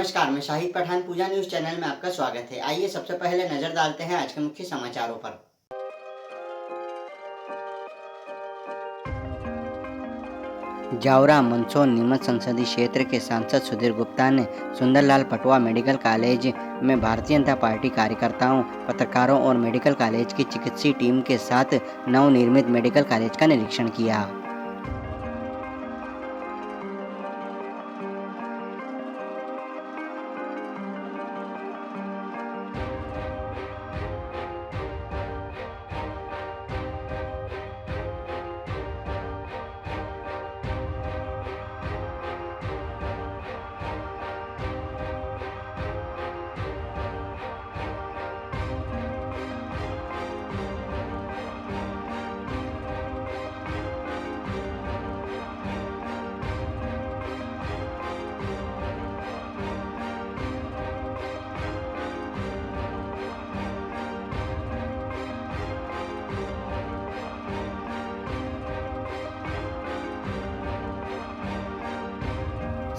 नमस्कार, मैं शाहिद पठान पूजा news channel में आपका स्वागत है। आइए सबसे पहले नजर डालते हैं आज के मुख्य समाचारों पर। जावरा मंदसौर नीमच संसदीय क्षेत्र के सांसद सुधीर गुप्ता ने सुंदरलाल पटवा मेडिकल कॉलेज में भारतीय जनता पार्टी कार्यकर्ताओं, पत्रकारों और मेडिकल कॉलेज की चिकित्सीय टीम के साथ नवनिर्मित मेडिकल कॉलेज का निरीक्षण किया।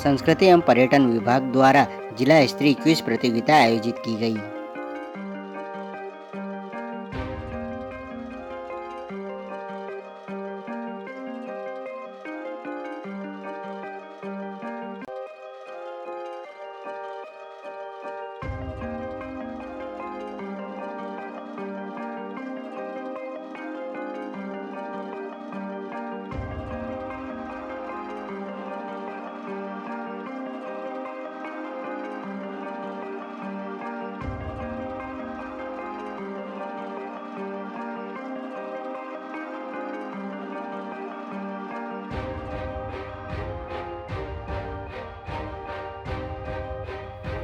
संस्कृति एवं पर्यटन विभाग द्वारा जिला स्तरीय क्विज प्रतियोगिता आयोजित की गई।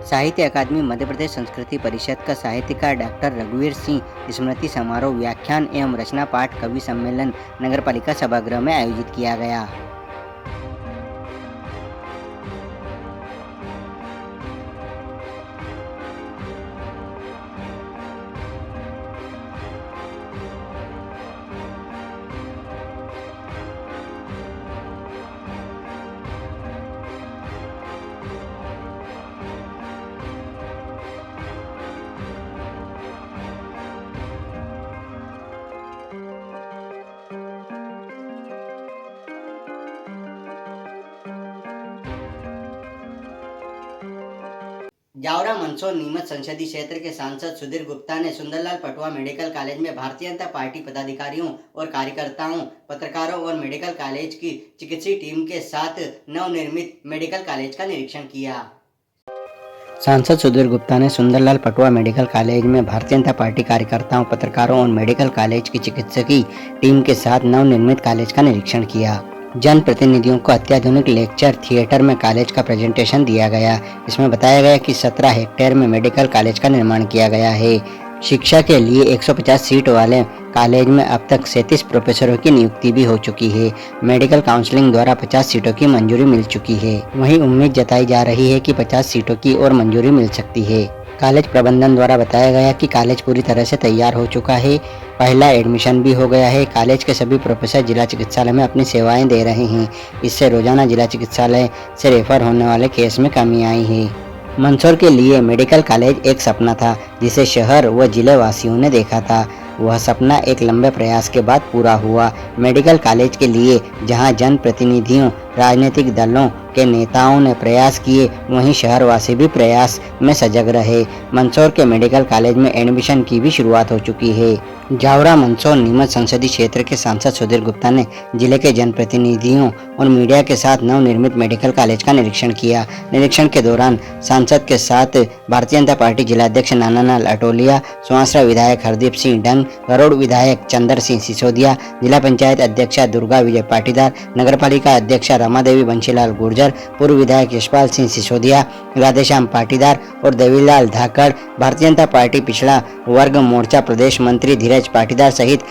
साहित्य अकादमी मध्य प्रदेश संस्कृति परिषद का साहित्यकार डॉक्टर रघुवीर सिंह स्मृति समारोह व्याख्यान एवं रचना पाठ कवि सम्मेलन नगरपालिका सभागृह में आयोजित किया गया। जावरा मंदसौर नीमच संसदीय क्षेत्र के सांसद सुधीर गुप्ता ने सुंदरलाल पटवा मेडिकल कॉलेज में भारतीय जनता पार्टी पदाधिकारियों और कार्यकर्ताओं, पत्रकारों और मेडिकल कॉलेज की चिकित्सीय टीम के साथ नवनिर्मित मेडिकल कॉलेज का निरीक्षण किया। सांसद सुधीर गुप्ता ने सुंदरलाल पटवा मेडिकल कॉलेज में भारतीय जनता पार्टी कार्यकर्ताओं, पत्रकारों और मेडिकल कॉलेज की चिकित्सकीय टीम के साथ नवनिर्मित कॉलेज का निरीक्षण किया। जनप्रतिनिधियों को अत्याधुनिक लेक्चर थिएटर में कॉलेज का प्रेजेंटेशन दिया गया। इसमें बताया गया कि 17 हेक्टेयर में मेडिकल कॉलेज का निर्माण किया गया है। शिक्षा के लिए 150 सीट वाले कॉलेज में अब तक 37 प्रोफेसरों की नियुक्ति भी हो चुकी है। मेडिकल काउंसलिंग द्वारा 50 सीटों की मंजूरी मिल चुकी है। वहीं उम्मीद जताई जा रही है कि 50 सीटों की और मंजूरी मिल सकती है। कॉलेज प्रबंधन द्वारा बताया गया कि कॉलेज पूरी तरह से तैयार हो चुका है। पहला एडमिशन भी हो गया है। कॉलेज के सभी प्रोफेसर जिला चिकित्सालय में अपनी सेवाएं दे रहे हैं। इससे रोजाना जिला चिकित्सालय से रेफर होने वाले केस में कमी आई है। मंदसौर के लिए मेडिकल कॉलेज एक सपना था जिसे शहर व जिले वासियों ने देखा था। वह सपना एक लंबे प्रयास के बाद पूरा हुआ। मेडिकल कॉलेज के लिए जहां जनप्रतिनिधियों, राजनीतिक दलों के नेताओं ने प्रयास किए, वहीं शहरवासी भी प्रयास में सजग रहे। मंदसौर के मेडिकल कॉलेज में एडमिशन की भी शुरुआत हो चुकी है। जावरा मंदसौर नीमच संसदीय क्षेत्र के सांसद सुधीर गुप्ता ने जिले के जनप्रतिनिधियों और मीडिया के साथ नवनिर्मित मेडिकल कॉलेज का निरीक्षण किया। निरीक्षण के दौरान सांसद के साथ भारतीय जनता पार्टी जिलाध्यक्ष नानालाल अटोलिया, सुवासरा विधायक हरदीप सिंह डंग, गरुड़ विधायक चंद्र सिंह सिसोदिया, जिला पंचायत अध्यक्षा दुर्गा विजय पाटीदार, नगरपालिका अध्यक्षा रमादेवी बंशीलाल गुर्जर, पूर्व विधायक यशपाल सिंह सिसोदिया, राधेश्याम पाटीदार और देवीलाल धाकड़, भारतीय जनता पार्टी पिछड़ा वर्ग मोर्चा प्रदेश मंत्री धीरज पाटीदार सहित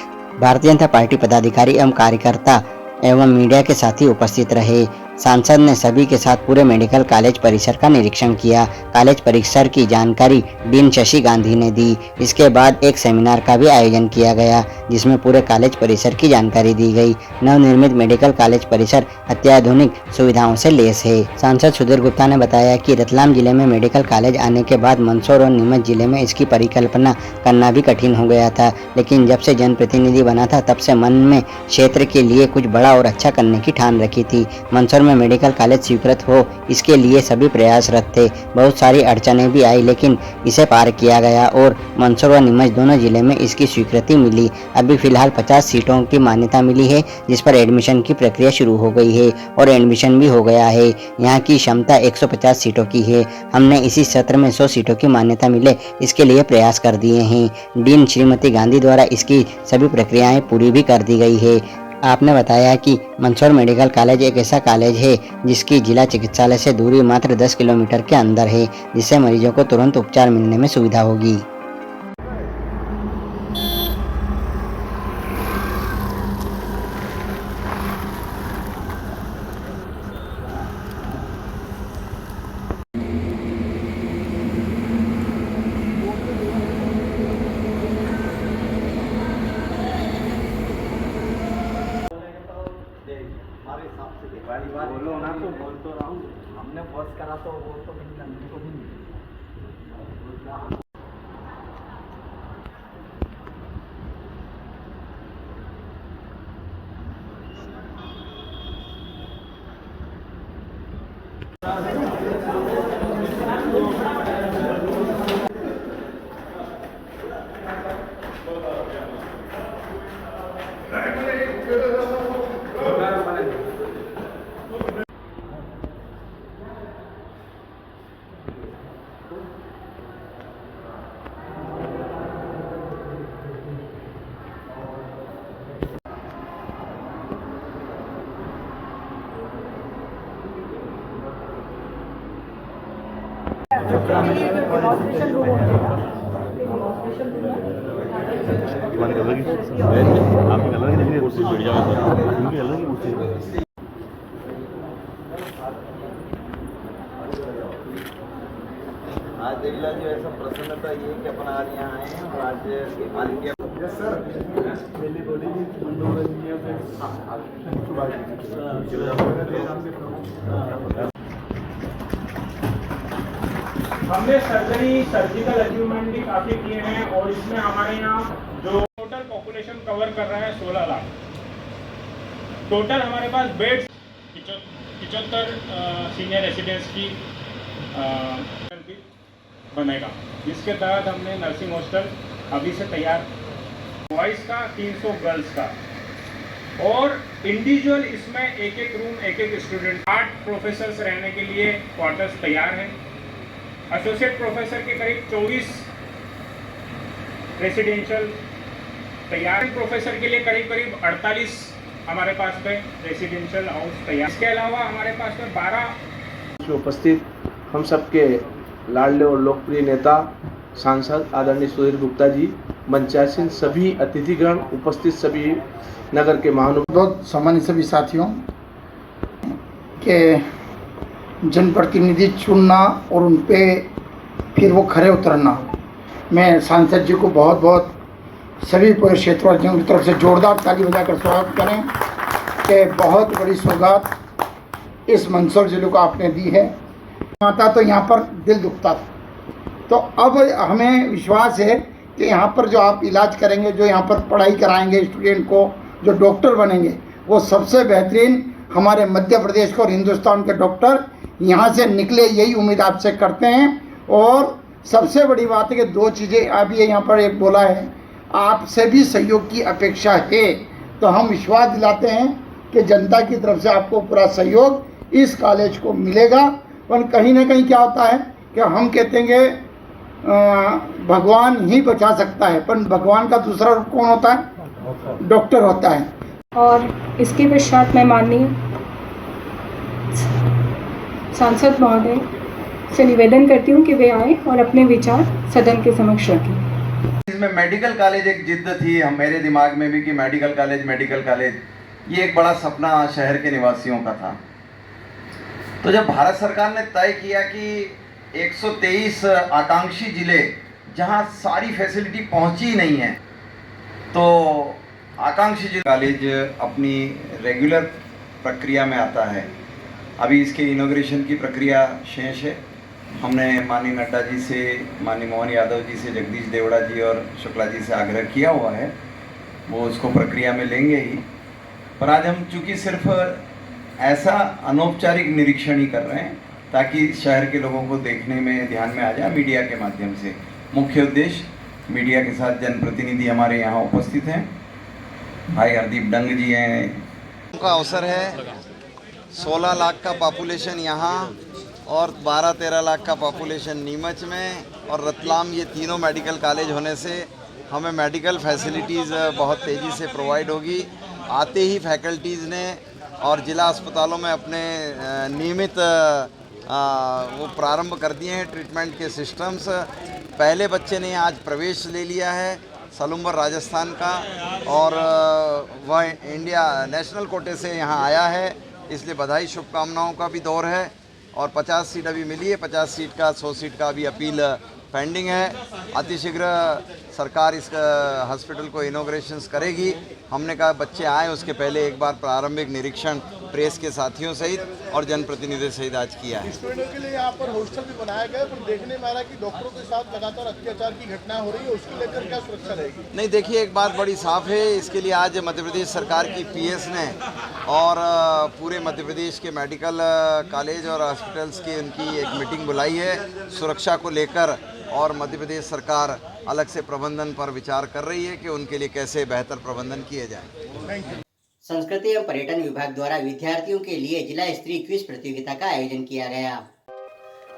भारतीय जनता पार्टी पदाधिकारी एवं कार्यकर्ता एवं मीडिया के साथी उपस्थित रहे। सांसद ने सभी के साथ पूरे मेडिकल कॉलेज परिसर का निरीक्षण किया। कॉलेज परिसर की जानकारी डीन शशि गांधी ने दी। इसके बाद एक सेमिनार का भी आयोजन किया गया, जिसमें पूरे कॉलेज परिसर की जानकारी दी गई। नवनिर्मित मेडिकल कॉलेज परिसर अत्याधुनिक सुविधाओं से लैस है। सांसद सुधीर गुप्ता ने बताया कि रतलाम जिले में मेडिकल कॉलेज आने के बाद मंदसौर और नीमच जिले में इसकी परिकल्पना करना भी कठिन हो गया था, लेकिन जब से जनप्रतिनिधि बना था तब से मन में क्षेत्र के लिए कुछ बड़ा और अच्छा करने की ठान रखी थी। मंदसौर में मेडिकल कॉलेज स्वीकृत हो, इसके लिए सभी प्रयासरत थे। बहुत सारी अड़चनें भी आई, लेकिन इसे पार किया गया और मंदसौर व नीमच दोनों जिले में इसकी स्वीकृति मिली। अभी फिलहाल 50 सीटों की मान्यता मिली है, जिस पर एडमिशन की प्रक्रिया शुरू हो गई है और एडमिशन भी हो गया है। यहाँ की क्षमता 150 सीटों की है। हमने इसी सत्र में 100 सीटों की मान्यता मिले, इसके लिए प्रयास कर दिए हैं। डीन श्रीमती गांधी द्वारा इसकी सभी प्रक्रियाएं पूरी भी कर दी गई है। आपने बताया कि मंदसौर मेडिकल कॉलेज एक ऐसा कॉलेज है जिसकी जिला चिकित्सालय से दूरी मात्र 10 किलोमीटर के अंदर है, जिससे मरीजों को तुरंत उपचार मिलने में सुविधा होगी। बोलो ना, तो बोल तो रहा हूँ। हमने बस करा तो वो तो कहीं नंदी को भी नहीं। डेमोन्स्ट्रेशन रूम होता है, डेमोन्स्ट्रेशन रूम आपकी अलग ही कुर्सी बैठ जाओ, उनकी अलग ही कुर्सी। आज देख लो जो ऐसा प्रसन्नता ये कि अपन आज यहाँ आए हैं और आज हमने सर्जिकल अचीवमेंट भी काफ़ी किए हैं और इसमें हमारे यहाँ जो टोटल पॉपुलेशन कवर कर रहा है 16 लाख। टोटल हमारे पास बेड्स 75 सीनियर रेसिडेंट्स की बनेगा, जिसके तहत हमने नर्सिंग हॉस्टल अभी से तैयार, बॉयज़ का 300 गर्ल्स का, और इंडिविजुअल इसमें एक रूम एक स्टूडेंट। 8 प्रोफेसर्स रहने के लिए क्वार्टर्स तैयार हैं। एसोसिएट प्रोफेसर के करीब 24 रेसिडेंशियल तैयार। प्रोफेसर के लिए करीब 48 हमारे पास में रेसिडेंशियल हाउस तैयार। इसके अलावा हमारे पास में 12 उपस्थित हम सबके लाडले और लोकप्रिय नेता सांसद आदरणीय सुधीर गुप्ता जी, मंचासीन सभी अतिथिगण, उपस्थित सभी नगर के महानुभाव, सामान्य सभी साथियों के जनप्रतिनिधि चुनना और उन पे फिर वो खरे उतरना, मैं सांसद जी को बहुत बहुत सभी पूरे क्षेत्रवासियों की तरफ से जोरदार ताली बजाकर स्वागत करें कि बहुत बड़ी सौगात इस मंदसौर जिले को आपने दी है। माता तो यहाँ पर दिल दुखता था, तो अब हमें विश्वास है कि यहाँ पर जो आप इलाज करेंगे, जो यहाँ पर पढ़ाई कराएंगे स्टूडेंट को, जो डॉक्टर बनेंगे, वो सबसे बेहतरीन हमारे मध्य प्रदेश को और हिंदुस्तान के डॉक्टर यहाँ से निकले, यही उम्मीद आपसे करते हैं। और सबसे बड़ी बात है कि 2 चीज़ें अभी यहाँ पर एक बोला है, आपसे भी सहयोग की अपेक्षा है, तो हम विश्वास दिलाते हैं कि जनता की तरफ से आपको पूरा सहयोग इस कॉलेज को मिलेगा। पर कहीं ना कहीं क्या होता है कि हम कहते हैं कि भगवान ही बचा सकता है, पर भगवान का दूसरा रूप कौन होता है? डॉक्टर होता है। और इसके पश्चात मैं माननीय सांसद महोदय से निवेदन करती हूँ कि वे आए और अपने विचार सदन के समक्ष रखें। इसमें मेडिकल कॉलेज एक जिद्द थी मेरे दिमाग में भी कि मेडिकल कॉलेज ये एक बड़ा सपना शहर के निवासियों का था। तो जब भारत सरकार ने तय किया कि 123 आकांक्षी जिले जहां सारी फैसिलिटी पहुंची ही नहीं है, तो आकांक्षी जिले कॉलेज अपनी रेगुलर प्रक्रिया में आता है। अभी इसके इनॉग्रेशन की प्रक्रिया शेष है। हमने माननीय नड्डा जी से, माननीय मोहन यादव जी से, जगदीश देवड़ा जी और शुक्ला जी से आग्रह किया हुआ है, वो उसको प्रक्रिया में लेंगे ही। पर आज हम चूँकि सिर्फ ऐसा अनौपचारिक निरीक्षण ही कर रहे हैं ताकि शहर के लोगों को देखने में ध्यान में आ जाए मीडिया के माध्यम से। मुख्य उद्देश्य मीडिया के साथ जनप्रतिनिधि हमारे यहाँ उपस्थित हैं, भाई हरदीप डंग जी हैं। का अवसर है, 16 लाख का पॉपुलेशन यहाँ और 12-13 लाख का पॉपुलेशन नीमच में और रतलाम, ये तीनों मेडिकल कॉलेज होने से हमें मेडिकल फैसिलिटीज़ बहुत तेज़ी से प्रोवाइड होगी। आते ही फैकल्टीज़ ने और ज़िला अस्पतालों में अपने नियमित वो प्रारंभ कर दिए हैं ट्रीटमेंट के सिस्टम्स। पहले बच्चे ने आज प्रवेश ले लिया है सलूम्बर राजस्थान का, और वह इंडिया नेशनल कोटे से यहाँ आया है, इसलिए बधाई शुभकामनाओं का भी दौर है। और 50 सीट अभी मिली है, 50 सीट का 100 सीट का अभी अपील पेंडिंग है। अतिशीघ्र सरकार इस हॉस्पिटल को इनॉग्रेशंस करेगी। हमने कहा बच्चे आए उसके पहले एक बार प्रारंभिक निरीक्षण प्रेस के साथियों सहित और जनप्रतिनिधियों सहित आज किया है। स्टूडेंटों के लिए यहाँ पर हॉस्टल भी बनाया गया है, पर देखने में आ रहा है कि डॉक्टरों के साथ लगातार अत्याचार की घटना हो रही है, उसको लेकर क्या सुरक्षा रहेगी? नहीं, देखिए एक बात बड़ी साफ है, इसके लिए आज मध्य प्रदेश सरकार की पीएस ने और पूरे मध्य प्रदेश के मेडिकल कॉलेज और हॉस्पिटल्स की उनकी एक मीटिंग बुलाई है सुरक्षा को लेकर, और मध्य प्रदेश सरकार अलग से प्रबंधन पर विचार कर रही है कि उनके लिए कैसे बेहतर प्रबंधन किए जाएं। संस्कृति एवं पर्यटन विभाग द्वारा विद्यार्थियों के लिए जिला स्तरीय क्विज प्रतियोगिता का आयोजन किया गया।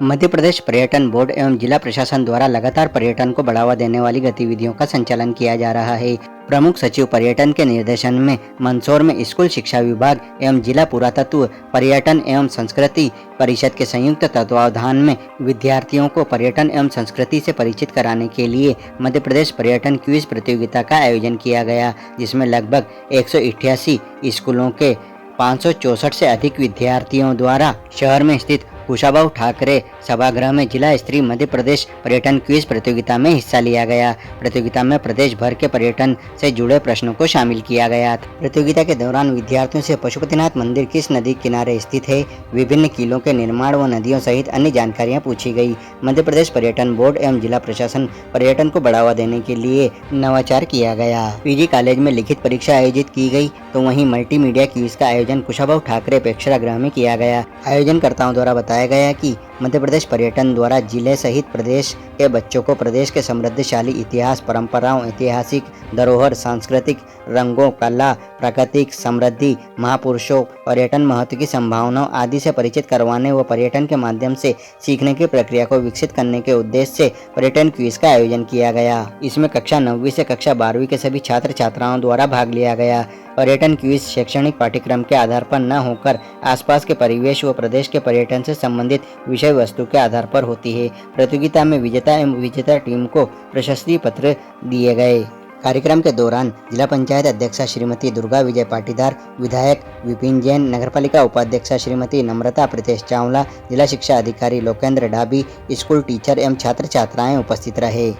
मध्य प्रदेश पर्यटन बोर्ड एवं जिला प्रशासन द्वारा लगातार पर्यटन को बढ़ावा देने वाली गतिविधियों का संचालन किया जा रहा है। प्रमुख सचिव पर्यटन के निर्देशन में मंदसौर में स्कूल शिक्षा विभाग एवं जिला पुरातत्व पर्यटन एवं संस्कृति परिषद के संयुक्त तत्वावधान में विद्यार्थियों को पर्यटन एवं संस्कृति से परिचित कराने के लिए मध्य प्रदेश पर्यटन क्विज प्रतियोगिता का आयोजन किया गया, जिसमें लगभग 188 स्कूलों के 564 से अधिक विद्यार्थियों द्वारा शहर में स्थित कुशाभाऊ ठाकरे सभागृह में जिला स्तरीय मध्य प्रदेश पर्यटन क्विज प्रतियोगिता में हिस्सा लिया गया। प्रतियोगिता में प्रदेश भर के पर्यटन से जुड़े प्रश्नों को शामिल किया गया। प्रतियोगिता के दौरान विद्यार्थियों से पशुपतिनाथ मंदिर किस नदी किनारे स्थित है, विभिन्न किलों के निर्माण व नदियों सहित अन्य जानकारियां पूछी गई। मध्य प्रदेश पर्यटन बोर्ड एवं जिला प्रशासन पर्यटन को बढ़ावा देने के लिए नवाचार किया गया। पीजी कॉलेज में लिखित परीक्षा आयोजित की गई, तो वहीं मल्टीमीडिया क्विज का आयोजन कुशाभाऊ ठाकरे प्रेक्षागृह में किया गया। आयोजनकर्ताओं द्वारा बताया गया कि मध्य प्रदेश पर्यटन द्वारा जिले सहित प्रदेश के बच्चों को प्रदेश के समृद्धशाली इतिहास, परंपराओं, ऐतिहासिक धरोहर, सांस्कृतिक रंगों, कला, प्राकृतिक समृद्धि, महापुरुषों, पर्यटन महत्व की संभावनाओं आदि से परिचित करवाने व पर्यटन के माध्यम से सीखने की प्रक्रिया को विकसित करने के उद्देश्य से पर्यटन क्विज का आयोजन किया गया। इसमें कक्षा 9वीं से कक्षा 12वीं के सभी छात्र छात्राओं द्वारा भाग लिया गया। पर्यटन क्विज शैक्षणिक पाठ्यक्रम के आधार पर न होकर आसपास के परिवेश व प्रदेश के पर्यटन से संबंधित विषय वस्तु के आधार पर होती है। प्रतियोगिता में विजेता एवं विजेता टीम को प्रशस्ति पत्र दिए गए। कार्यक्रम के दौरान जिला पंचायत अध्यक्षा श्रीमती दुर्गा विजय पाटीदार, विधायक विपिन जैन, नगरपालिका उपाध्यक्षा श्रीमती नम्रता प्रीतेश चावला, जिला शिक्षा अधिकारी लोकेंद्र डाबी, स्कूल टीचर एवं छात्र छात्राएं उपस्थित रहे।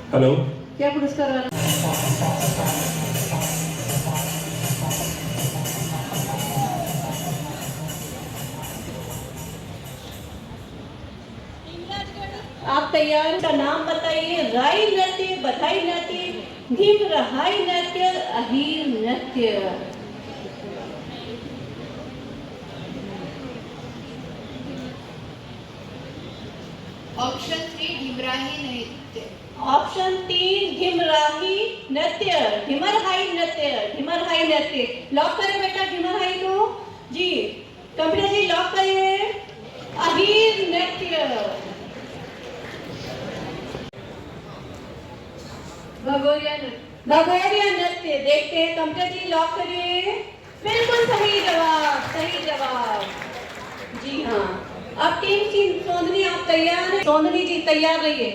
हेलो, क्या पुरस्कार आप तैयार? का नाम बताइए। राई नृत्य, बधाई नृत्य, घिम रहाई नृत्य, अहीर नृत्य। ऑप्शन 3 घिमराही नृत्य। ऑप्शन 3 घिमराही नृत्य, घिमरहाई नृत्य, घिमरहाई नृत्य। लॉक करें बेटा घिमरहाई को जी। कंप्यूटर जी लॉक करिए। अहीर नृत्य। भगोरिया नृत्य। देखते हैं कंप्यूटर जी लॉक करिए। बिल्कुल सही जवाब, सही जवाब। जी हाँ, अब टीम सोंदनी आप तैयार हैं? सोंदनी जी तैयार रहिए।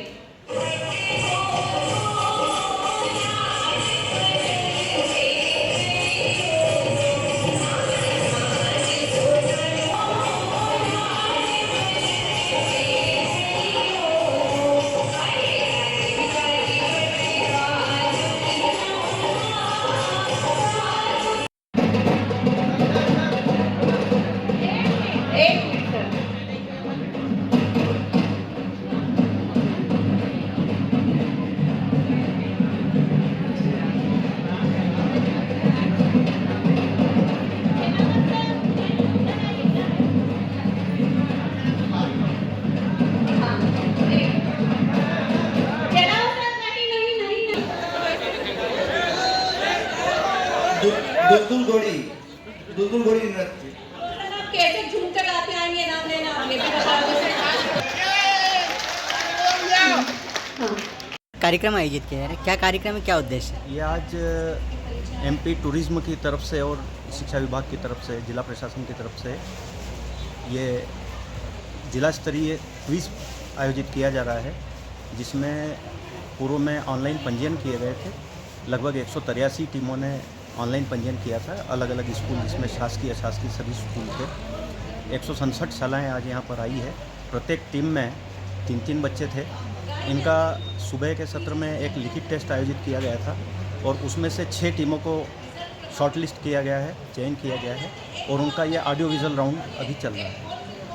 दुलदुल घोड़ी नृत्य। आप कैसे झूम कर गाते आएंगे, नाम लेना ये भी बता दो। कार्यक्रम आयोजित किया है, क्या कार्यक्रम है, क्या उद्देश्य है? ये आज एमपी टूरिज्म की तरफ से और शिक्षा विभाग की तरफ से, जिला प्रशासन की तरफ से ये जिला स्तरीय क्विज आयोजित किया जा रहा है, जिसमें पूर्व में ऑनलाइन पंजीयन किए गए थे। लगभग 183 टीमों ने ऑनलाइन पंजीयन किया था, अलग अलग स्कूल, जिसमें शासकीय अशासकीय सभी स्कूल थे। 167 शालाएँ आज यहाँ पर आई है। प्रत्येक टीम में 3-3 बच्चे थे। इनका सुबह के सत्र में एक लिखित टेस्ट आयोजित किया गया था और उसमें से 6 टीमों को शॉर्टलिस्ट किया गया है, चयन किया गया है और उनका ये ऑडियो विजुअल राउंड अभी चल रहा है।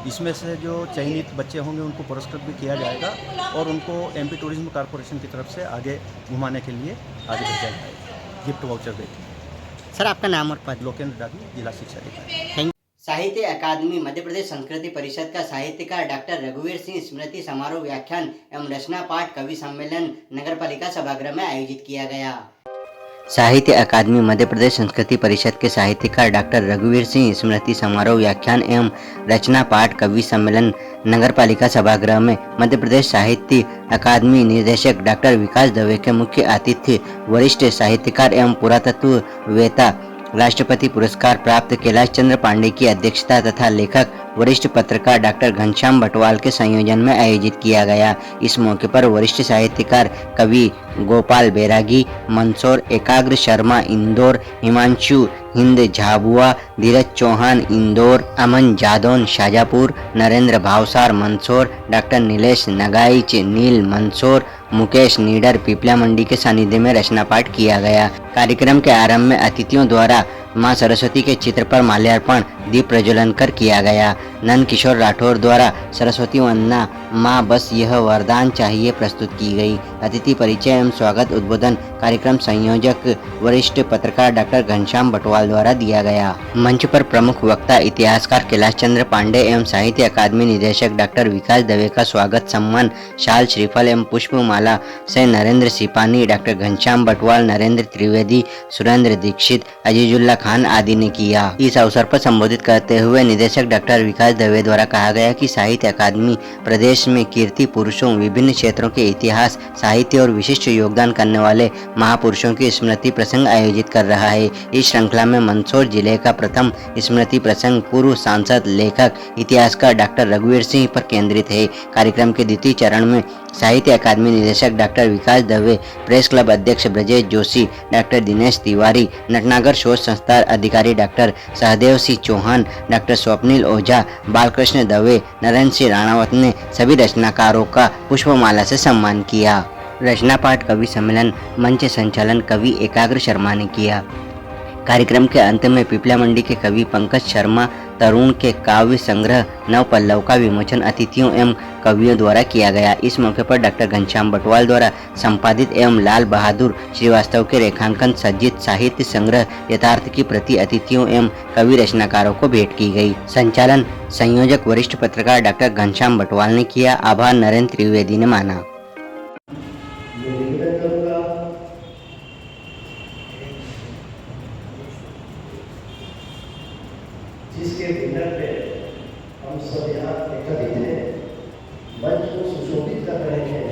इसमें से जो चयनित बच्चे होंगे उनको पुरस्कृत भी किया जाएगा और उनको एमपी टूरिज्म कॉरपोरेशन की तरफ से आगे घुमाने के लिए आगे भेजा जाएगा, गिफ्ट वाउचर देकर। सर, आपका नाम और पद? लोकेंद्र डागी, जिला शिक्षा अधिकारी। थैंक। साहित्य अकादमी मध्य प्रदेश संस्कृति परिषद का साहित्यकार डॉक्टर रघुवीर सिंह स्मृति समारोह व्याख्यान एवं रचना पाठ कवि सम्मेलन नगर पालिका सभागृह में आयोजित किया गया। साहित्य अकादमी मध्य प्रदेश संस्कृति परिषद के साहित्यकार डॉक्टर रघुवीर सिंह स्मृति समारोह व्याख्यान एवं रचना पाठ कवि सम्मेलन नगर पालिका सभागृह में मध्य प्रदेश साहित्य अकादमी निर्देशक डॉक्टर विकास दवे के मुख्य आतिथ्य वरिष्ठ साहित्यकार एवं पुरातत्ववेत्ता राष्ट्रपति पुरस्कार प्राप्त कैलाश चंद्र पांडे की अध्यक्षता तथा लेखक वरिष्ठ पत्रकार डॉक्टर घनश्याम बटवाल के संयोजन में आयोजित किया गया। इस मौके पर वरिष्ठ साहित्यकार कवि गोपाल बैरागी, मंदसौर, एकाग्र शर्मा इंदौर, हिमांशु हिंद झाबुआ, धीरज चौहान इंदौर, अमन जादौन शाजापुर, नरेंद्र भावसार मंदसौर, डॉक्टर नीलेश नगाइच नील मंदसौर, मुकेश नीडर पिपला मंडी के सानिध्य में रचना पाठ किया गया। कार्यक्रम के आरंभ में अतिथियों द्वारा मां सरस्वती के चित्र पर माल्यार्पण दीप प्रज्वलन कर किया गया। नंद किशोर राठौर द्वारा सरस्वती वंदना मां बस यह वरदान चाहिए प्रस्तुत की गई। अतिथि परिचय एवं स्वागत उद्बोधन कार्यक्रम संयोजक वरिष्ठ पत्रकार डॉक्टर घनश्याम बटवाल द्वारा दिया गया। मंच पर प्रमुख वक्ता इतिहासकार कैलाश चंद्र पांडे एवं साहित्य अकादमी निदेशक डॉक्टर विकास दवे का स्वागत सम्मान शाल श्रीफल एवं पुष्पमाला से नरेंद्र सिपानी, डॉक्टर घनश्याम बटवाल, नरेंद्र त्रिवेदी, सुरेंद्र दीक्षित, अजीजुल्ला खान आदि ने किया। इस अवसर पर संबोधित करते हुए निदेशक डॉक्टर विकास दवे द्वारा कहा गया कि साहित्य अकादमी प्रदेश में कीर्ति पुरुषों, विभिन्न क्षेत्रों के इतिहास, साहित्य और विशिष्ट योगदान करने वाले महापुरुषों की स्मृति प्रसंग आयोजित कर रहा है। इस श्रृंखला में मंदसौर जिले का प्रथम स्मृति प्रसंग पूर्व सांसद, लेखक, इतिहासकार डॉक्टर रघुवीर सिंह पर केंद्रित है। कार्यक्रम के द्वितीय चरण में साहित्य अकादमी निदेशक डॉक्टर विकास दवे, प्रेस क्लब अध्यक्ष ब्रजेश जोशी, डॉक्टर दिनेश तिवारी, नटनागर शोध संस्था अधिकारी डॉक्टर सहदेव सिंह चौहान, डॉक्टर स्वप्निल ओझा, बालकृष्ण दवे, नरेंद्र सिंह राणावत ने सभी रचनाकारों का पुष्पमाला से सम्मान किया। रचना पाठ कवि सम्मेलन मंच संचालन कवि एकाग्र शर्मा ने किया। कार्यक्रम के अंत में पिपला मंडी के कवि पंकज शर्मा तरुण के काव्य संग्रह नव पल्लव का विमोचन अतिथियों एवं कवियों द्वारा किया गया। इस मौके पर डॉक्टर घनश्याम बटवाल द्वारा संपादित एवं लाल बहादुर श्रीवास्तव के रेखांकन सज्जित साहित्य संग्रह यथार्थ की प्रति अतिथियों एवं कवि रचनाकारों को भेंट की गई। संचालन संयोजक वरिष्ठ पत्रकार डॉक्टर घनश्याम बटवाल ने किया। आभार नरेंद्र त्रिवेदी ने माना। जिसके डिनर पे हम सब यहाँ एकत्रित हैं, मंच को सुशोभित कर रहे हैं।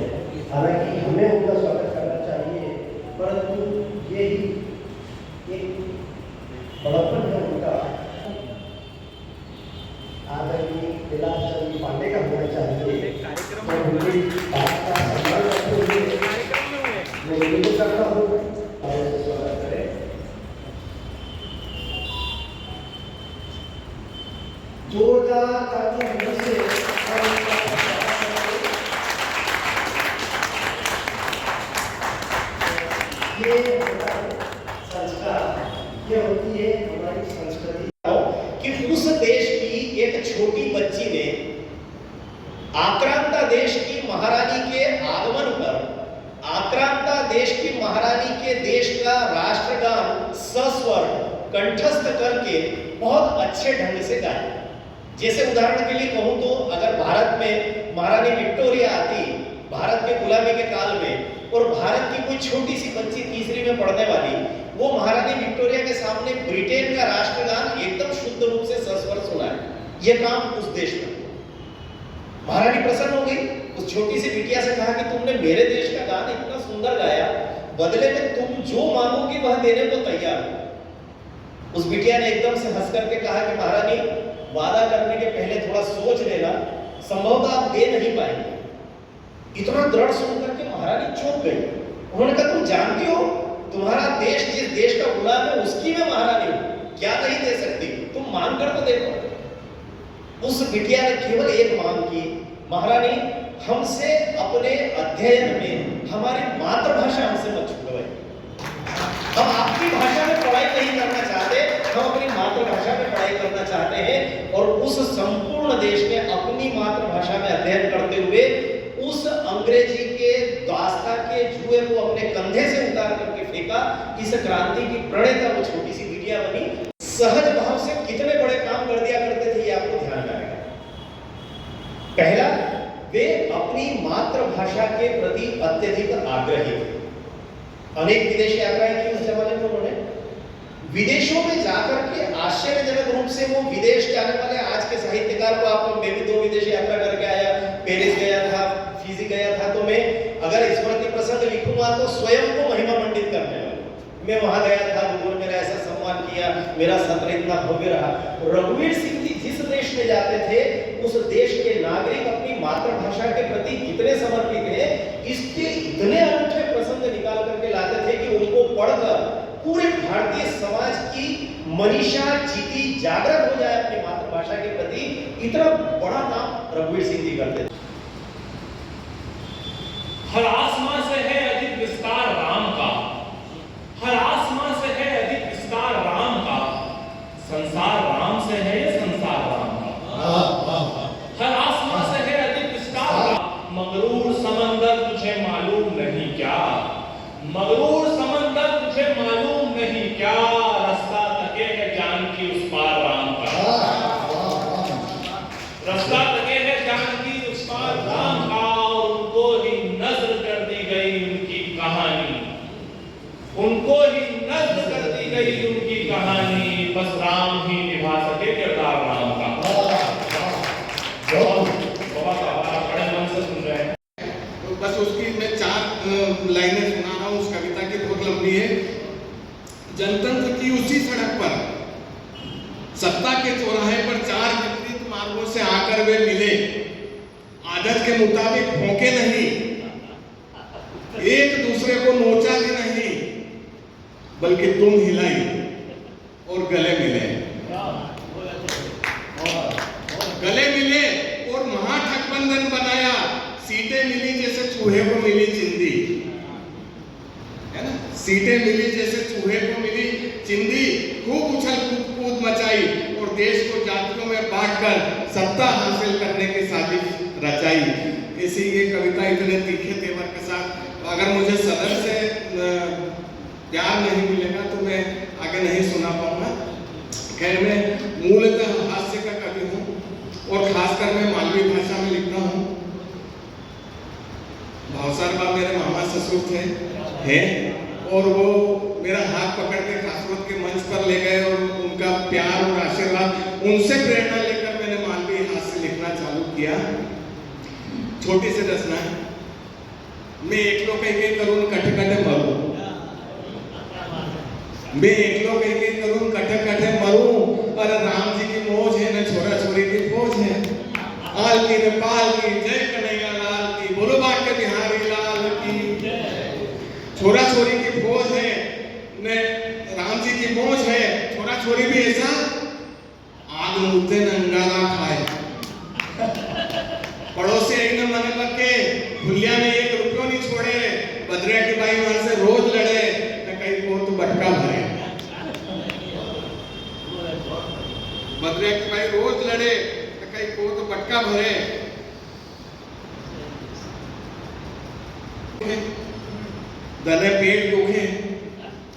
हालांकि हमें उनका स्वागत करना चाहिए, परंतु ये ही एक बड़प्पन है उनका आदरणीय कैलाश चंद्र पांडे का होना चाहिए। तो उनकी बात का सम्मान करते हुए मैं निवेदन करता हूँ और स्वागत करें। जोरदार तालियों से ये संस्कार, ये होती है हमारी संस्कृति कि उस देश की एक छोटी बच्ची ने आक्रांता देश की महारानी के आगमन पर आक्रांता देश की महारानी के देश का राष्ट्रगान सस्वर कंठस्थ करके बहुत अच्छे ढंग से गाया। जैसे उदाहरण के लिए कहूं तो अगर भारत में महारानी विक्टोरिया आती भारत के गुलामी के काल में और भारत की कोई छोटी सी बच्ची तीसरी में पढ़ने वाली वो महारानी विक्टोरिया के सामने ब्रिटेन का राष्ट्रगान एकदम शुद्ध रूप से सस्वर सुनाए। ये काम उस देश में हुआ। महारानी प्रसन्न हो गई, उस छोटी सी बिटिया से कहा कि तुमने मेरे देश का गान इतना सुंदर गाया, बदले में तुम जो मांगोगी वह देने को तैयार हो। उस बिटिया ने एकदम से हंस करके कहा कि महारानी, वादा करने के पहले थोड़ा सोच लेना, संभवतः आप दे नहीं पाएंगे। इतना दृढ़ सुनकर के महारानी चौंक गई। उन्होंने कहा, तुम जानती हो तुम्हारा देश जिस देश का गुलाम है उसकी मैं महारानी हूं, क्या नहीं दे सकती, तुम मांग कर तो देखो। उस बिटिया ने केवल एक मांग की, महारानी हमसे अपने अध्ययन में हमारी मातृभाषा हमसे मत छुड़वाइए। हम आपकी भाषा में पढ़ाई नहीं करना चाहते, हम अपनी मातृभाषा में पढ़ाई करना चाहते हैं। और उस संपूर्ण देश ने अपनी मातृभाषा में अध्ययन करते हुए उस अंग्रेजी के दास्ता के जुए को अपने कंधे से उतार करके फेंका। इस क्रांति की प्रणेता वो छोटी सी बिटिया बनी। सहज भाव से कितने बड़े काम कर दिया करते थे, ये आपको ध्यान में आएगा। पहला, वे अपनी मातृभाषा के प्रति अत्यधिक आग्रही थे। अनेक विदेश यात्राएं की उस जमाने में उन्होंने। विदेशों में जाकर के आश्चर्यजनक रूप से वो विदेश जाने वाले आज के साहित्यकार को, आप मैं भी 2 विदेश यात्रा करके आया, पेरिस गया था, फिजी गया था, तो मैं अगर स्मृति प्रसंग लिखूंगा तो स्वयं को महिमा मंडित करने वाला। मैं वहां गया था, लोगों ने मेरा ऐसा सम्मान किया, मेरा सत्र इतना भव्य रहा। रघुवीर सिंह जी जिस देश में जाते थे, उस देश के नागरिक अपनी मातृभाषा के प्रति कितने समर्पित हैं, इसके इतने अनूठे प्रसंग निकाल करके लाते थे कि उनको पढ़कर पूरे भारतीय समाज की मनीषा जीती जागृत हो जाए अपनी मातृभाषा के प्रति। इतना बड़ा काम रघुवीर सिंह जी करते थे। हर आसमां से है अधिक विस्तार राम का, हर आसमां से है अधिक विस्तार राम का, संसार राम से है ये संसार राम का। हर आसमां से है अधिक विस्तार, मगरूर समंदर तुझे मालूम नहीं क्या, मगरूर समंदर तुझे मालूम नहीं क्या, रास्ता तके है जानकी उस पार राम का, रास्ता तके है जानकी उस पार राम का। उनको ही नज़्र कर दी गई उनकी कहानी, उनको ही नज़्र कर दी गई उनकी कहानी, बस राम ही निभा सके किरदार राम का। बहुत आभार, बड़े मन से सुन रहे हैं। बस उसकी मैं 4 लाइनें सुना रहा हूँ, उस कविता की बहुत लंबी है। जनतंत्र की उसी सड़क पर, सत्ता के चौराहे पर 4 विपरीत मार्गों से आकर वे मिले, आदत के मुताबिक भौंके नहीं, एक दूसरे को नोचा भी नहीं, बल्कि तुम हिलाई और गले मिले, गले मिले और महागठबंधन बनाया। सीटें मिली जैसे चूहे को मिली चिंदी, है ना, सीटें मिली जैसे चूहे को मिली चिंदी, खूब उछल कूद मचाई और देश को जातियों में बांटकर सत्ता हासिल करने की साजिश रचाई। ऐसी ये कविता इतने तीखे तेवर के साथ, अगर मुझे सदन से प्यार नहीं मिलेगा तो मैं आगे नहीं सुना पाऊंगा। खैर, मैं मूलतः हास्य का कवि हूँ और खासकर मैं मालवी भाषा में लिखता हूँ। भावसार बाबा मेरे मामा ससुर थे हैं, और वो मेरा हाथ पकड़ के खासरोत के मंच पर ले गए और उनका प्यार और आशीर्वाद, उनसे प्रेरणा लेकर मैंने मालवी हास्य लिखना चालू किया। छोटी सी रचना है। मैं एकलो कहीं करून कठे कठे मरू, मैं एकलो कहीं करून कठे कठे मरू, पर राम जी की मौज है न छोरा छोरी की फौज है। आल की न पाल की, जय कन्हैया लाल की, बोलो बाके बिहारी लाल की। छोरा छोरी की फौज है न राम जी की मौज है, छोरा छोरी भी ऐसा आग मुद्दे न अंगारा खाए। पड़ोसी आई न मने लगे, भुलिया ने 1 रुपया नहीं छोड़े, बद्रिया की बाई वहां से रोज लड़े न कहीं को तो बटका भरे। बद्रिया की बाई रोज लड़े न कहीं को तो बटका भरे। दने पेट दुखे,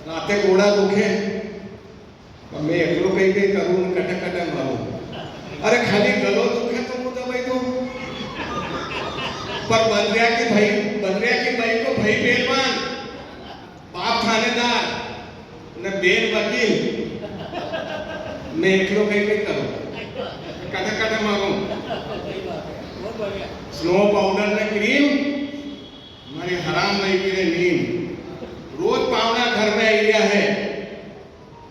राते गोड़ा दुखे, मैं एकलो कहीं करूं कटे कटे मारूं। अरे खाली गलो दुखे तो मुझे भाई तो, पर बद्रिया की भाई को भाई पहलवान, बाप थानेदार, ने बेन वकील मैं एकलो कहीं करूँ कटा कटा मारूं स्नो पाउडर ने क्रीम हमारी हराम नहीं पीने नीम रोज पावना घर में एरिया है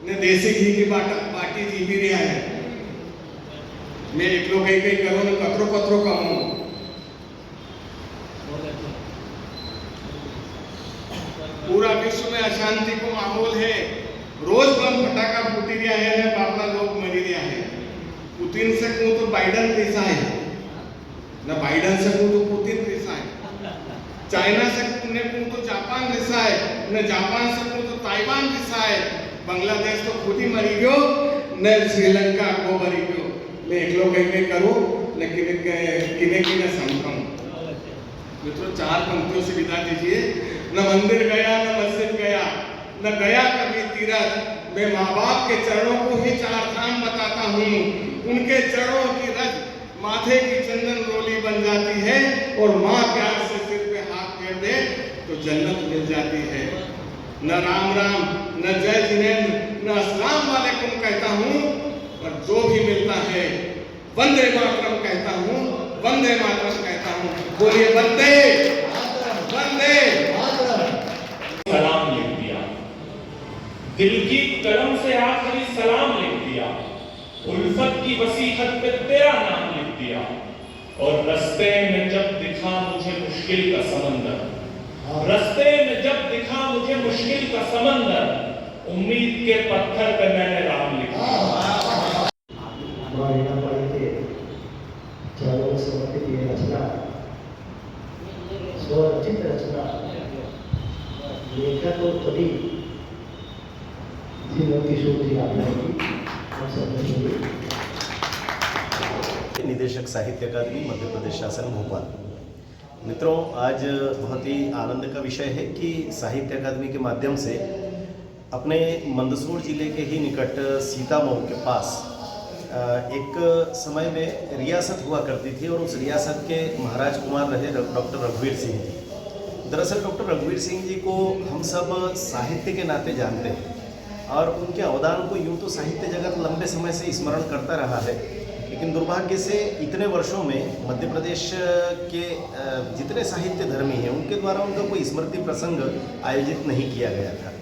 ने देसी घी की बाटी जी भी रहा है मैं एकलो कहीं करूँ ने कतरो कतरो कहूँ पूरा विश्व में अशांति को माहौल है रोज बम फटाका फूटी रहा है ने बापना लोग मरी रहा है पुतिन से कहूँ तो बाइडन कैसा है न बाइडन से कहूँ तो पुतिन कैसा है चाइना से कहूँ तो जापान जैसा है न जापान से कहूँ तो ताइवान जैसा है बांग्लादेश तो खुद ही मरी गयो न श्रीलंका को मरी गयो मैं एकलो कहीं करूँ न किने किने समझाऊँ मित्रों 4 पंक्तियों से विदा दीजिए न मंदिर गया न मस्जिद गया न गया कभी तीरथ मैं माँ बाप के चरणों को ही 4 धाम बताता हूँ उनके चरणों की रज माथे की चंदन रोली बन जाती है और माँ प्यार से सिर पे हाथ फेर दे तो जन्नत मिल जाती है न राम राम न जय जिनेन्द्र न अस्सलाम वालेकुम कहता हूँ पर जो भी मिलता है वंदे मातरम कहता हूँ वंदे मातरम कहता हूँ बोलिए वंदे वंदे सलाम लिख दिया दिल की कलम से आखिरी सलाम लिख दिया उल्फत की वसीहत पे तेरा नाम लिख दिया और रास्ते में जब दिखा मुझे मुश्किल का समंदर रास्ते में जब दिखा मुझे मुश्किल का समंदर उम्मीद के पत्थर पे मैंने राम लिख दिया स्वरचित रचना लेखक और कवि श्रीमती शोधी निदेशक साहित्य अकादमी मध्य प्रदेश शासन भोपाल। मित्रों, आज बहुत ही आनंद का विषय है कि साहित्य अकादमी के माध्यम से अपने मंदसौर जिले के ही निकट सीतामऊ के पास एक समय में रियासत हुआ करती थी और उस रियासत के महाराज कुमार रहे डॉक्टर रघुवीर सिंह जी। दरअसल डॉक्टर रघुवीर सिंह जी को हम सब साहित्य के नाते जानते हैं और उनके अवदान को यूँ तो साहित्य जगत लंबे समय से स्मरण करता रहा है, लेकिन दुर्भाग्य से इतने वर्षों में मध्य प्रदेश के जितने साहित्य धर्मी हैं उनके द्वारा उनका कोई स्मृति प्रसंग आयोजित नहीं किया गया था।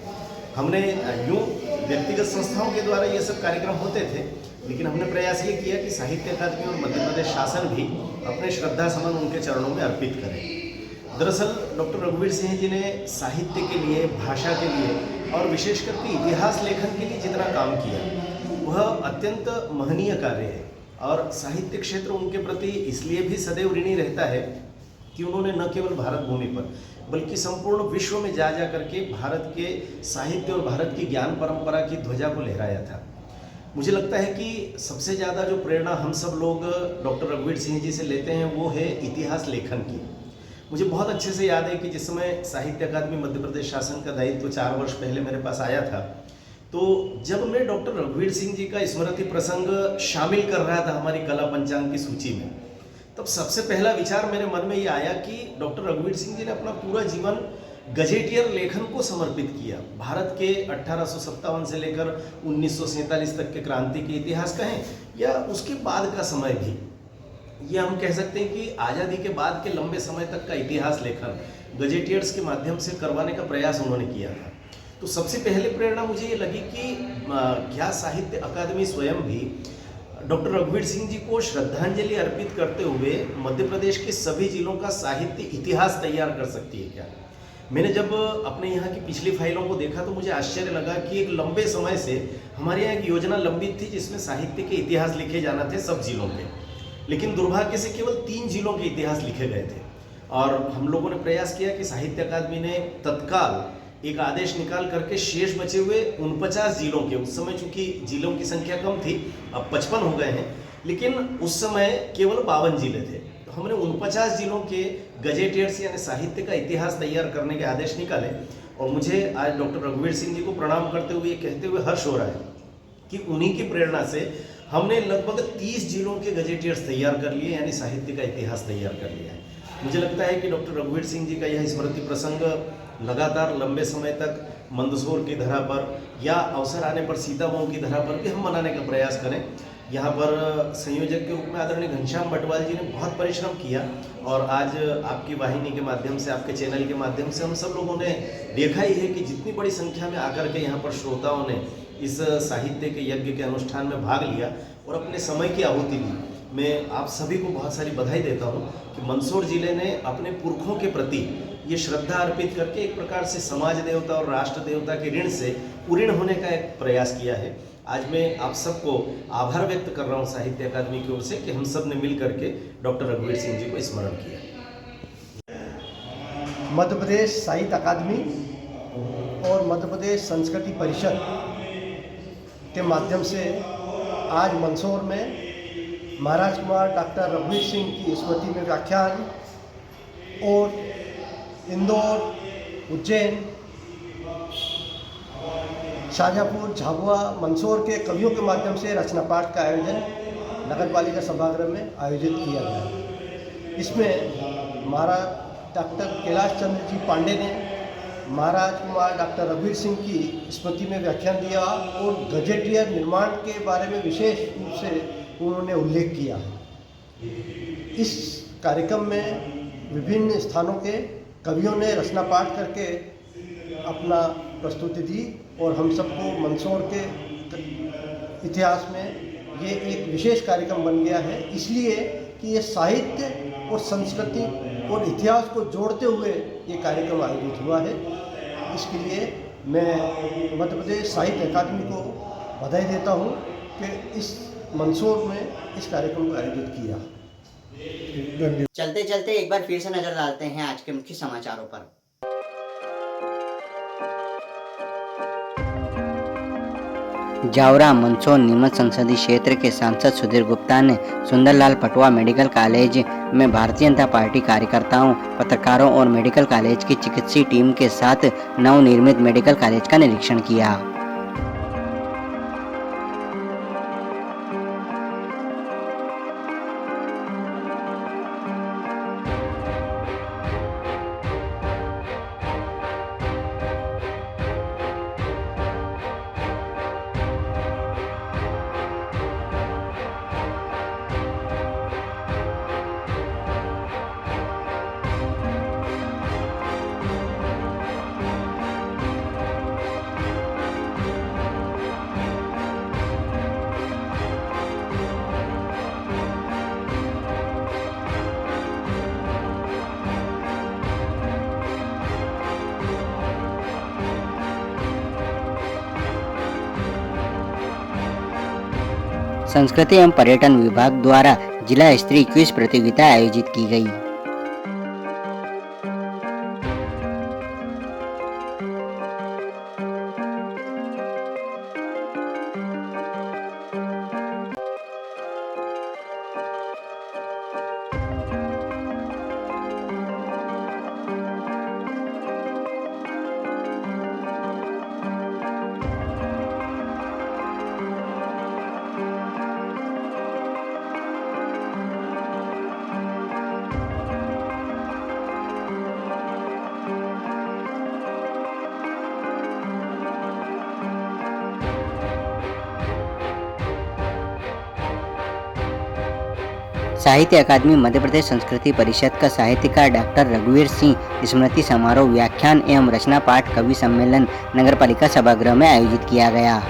हमने यूँ व्यक्तिगत संस्थाओं के द्वारा ये सब कार्यक्रम होते थे, लेकिन हमने प्रयास ये किया कि साहित्य अकादमी और मध्य प्रदेश शासन भी अपने श्रद्धा सुमन उनके चरणों में अर्पित करें। दरअसल डॉक्टर रघुवीर सिंह जी ने साहित्य के लिए, भाषा के लिए और विशेष करके इतिहास लेखन के लिए जितना काम किया वह अत्यंत महनीय कार्य है और साहित्य क्षेत्र उनके प्रति इसलिए भी सदैव ऋणी रहता है कि उन्होंने न केवल भारत भूमि पर बल्कि संपूर्ण विश्व में जा करके भारत के साहित्य और भारत की ज्ञान परंपरा की ध्वजा को लहराया था। मुझे लगता है कि सबसे ज़्यादा जो प्रेरणा हम सब लोग डॉक्टर रघुवीर सिंह जी से लेते हैं वो है इतिहास लेखन की। मुझे बहुत अच्छे से याद है कि जिस समय साहित्य अकादमी मध्य प्रदेश शासन का दायित्व 4 वर्ष पहले मेरे पास आया था, तो जब मैं डॉक्टर रघुवीर सिंह जी का स्मृति प्रसंग शामिल कर रहा था हमारी कला पंचांग की सूची में, तब सबसे पहला विचार मेरे मन में ये आया कि डॉक्टर रघुवीर सिंह जी ने अपना पूरा जीवन गजेटियर लेखन को समर्पित किया। भारत के 1857 से लेकर 1947 तक के क्रांति के इतिहास कहें या उसके बाद का समय भी, ये हम कह सकते हैं कि आज़ादी के बाद के लंबे समय तक का इतिहास लेखन गजेटियर्स के माध्यम से करवाने का प्रयास उन्होंने किया था। तो सबसे पहले प्रेरणा मुझे ये लगी कि क्या साहित्य अकादमी स्वयं भी डॉक्टर रघुवीर सिंह जी को श्रद्धांजलि अर्पित करते हुए मध्य प्रदेश के सभी जिलों का साहित्य इतिहास तैयार कर सकती है क्या। मैंने जब अपने यहाँ की पिछली फाइलों को देखा तो मुझे आश्चर्य लगा कि एक लंबे समय से हमारे यहाँ एक योजना लंबित थी जिसमें साहित्य के इतिहास लिखे जाना थे सब जिलों के, लेकिन दुर्भाग्य से केवल 3 जिलों के इतिहास लिखे गए थे। और हम लोगों ने प्रयास किया कि साहित्य अकादमी ने तत्काल एक आदेश निकाल करके शेष बचे हुए 49 जिलों के, उस समय चूंकि जिलों की संख्या कम थी, अब 55 हो गए हैं, लेकिन उस समय केवल 52 जिले थे। तो हमने 49 जिलों के गजेटियर्स यानी साहित्य का इतिहास तैयार करने के आदेश निकाले और मुझे आज डॉक्टर रघुवीर सिंह जी को प्रणाम करते हुए ये कहते हुए हर्ष हो रहा है कि उन्हीं की प्रेरणा से हमने लगभग 30 जिलों के गजेटियर्स तैयार कर लिए, यानी साहित्य का इतिहास तैयार कर लिया है। मुझे लगता है कि डॉक्टर रघुवीर सिंह जी का यह स्मृति प्रसंग लगातार लंबे समय तक मंदसौर की धरा पर या अवसर आने पर सीतामऊ की धरा पर भी हम मनाने का प्रयास करें। यहाँ पर संयोजक के रूप में आदरणीय घनश्याम बटवाल जी ने बहुत परिश्रम किया और आज आपकी वाहिनी के माध्यम से, आपके चैनल के माध्यम से हम सब लोगों ने देखा ही है कि जितनी बड़ी संख्या में आकर के यहाँ पर श्रोताओं ने इस साहित्य के यज्ञ के अनुष्ठान में भाग लिया और अपने समय की आहुति दी। मैं आप सभी को बहुत सारी बधाई देता हूँ कि मंदसौर जिले ने अपने पुरखों के प्रति ये श्रद्धा अर्पित करके एक प्रकार से समाज देवता और राष्ट्र देवता के ऋण से उऋण होने का एक प्रयास किया है। आज मैं आप सबको आभार व्यक्त कर रहा हूँ साहित्य अकादमी की ओर से कि हम सब ने मिल करके डॉक्टर रघुवीर सिंह जी को स्मरण किया। मध्य प्रदेश साहित्य अकादमी और मध्य प्रदेश संस्कृति परिषद के माध्यम से आज मंदसौर में महाराज कुमार डॉक्टर रघुवीर सिंह की स्मृति में व्याख्यान और इंदौर, उज्जैन, शाहजहाँपुर, झाबुआ, मंदसौर के कवियों के माध्यम से रचना पाठ का आयोजन नगर पालिका सभागृह में आयोजित किया गया। इसमें महाराज डॉक्टर कैलाश चंद्र जी पांडे ने महाराज कुमार डॉक्टर रघुवीर सिंह की स्मृति में व्याख्यान दिया और गजेटियर निर्माण के बारे में विशेष रूप से उन्होंने उल्लेख किया। इस कार्यक्रम में विभिन्न स्थानों के कवियों ने रचना पाठ करके अपना प्रस्तुति दी और हम सबको मंदसौर के इतिहास में ये एक विशेष कार्यक्रम बन गया है, इसलिए कि ये साहित्य और संस्कृति और इतिहास को जोड़ते हुए ये कार्यक्रम आयोजित हुआ है। इसके लिए मैं मध्य प्रदेश साहित्य अकादमी को बधाई देता हूँ कि इस मंदसौर में इस कार्यक्रम को आयोजित किया। चलते चलते एक बार फिर से नजर डालते हैं आज के मुख्य समाचारों पर। जावरा मंदसौर नीमच संसदीय क्षेत्र के सांसद सुधीर गुप्ता ने सुंदरलाल पटवा मेडिकल कॉलेज में भारतीय जनता पार्टी कार्यकर्ताओं, पत्रकारों और मेडिकल कॉलेज की चिकित्सीय टीम के साथ नवनिर्मित मेडिकल कॉलेज का निरीक्षण किया। संस्कृति एवं पर्यटन विभाग द्वारा जिला स्तरीय क्विज प्रतियोगिता आयोजित की गई। साहित्य अकादमी मध्य प्रदेश संस्कृति परिषद का साहित्यकार डॉक्टर रघुवीर सिंह स्मृति समारोह, व्याख्यान एवं रचना पाठ कवि सम्मेलन नगरपालिका सभागृह में आयोजित किया गया।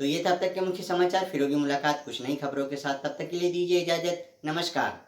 तो ये तब तक के मुख्य समाचार। फिर होगी मुलाकात कुछ नई खबरों के साथ, तब तक के लिए दीजिए इजाजत। नमस्कार।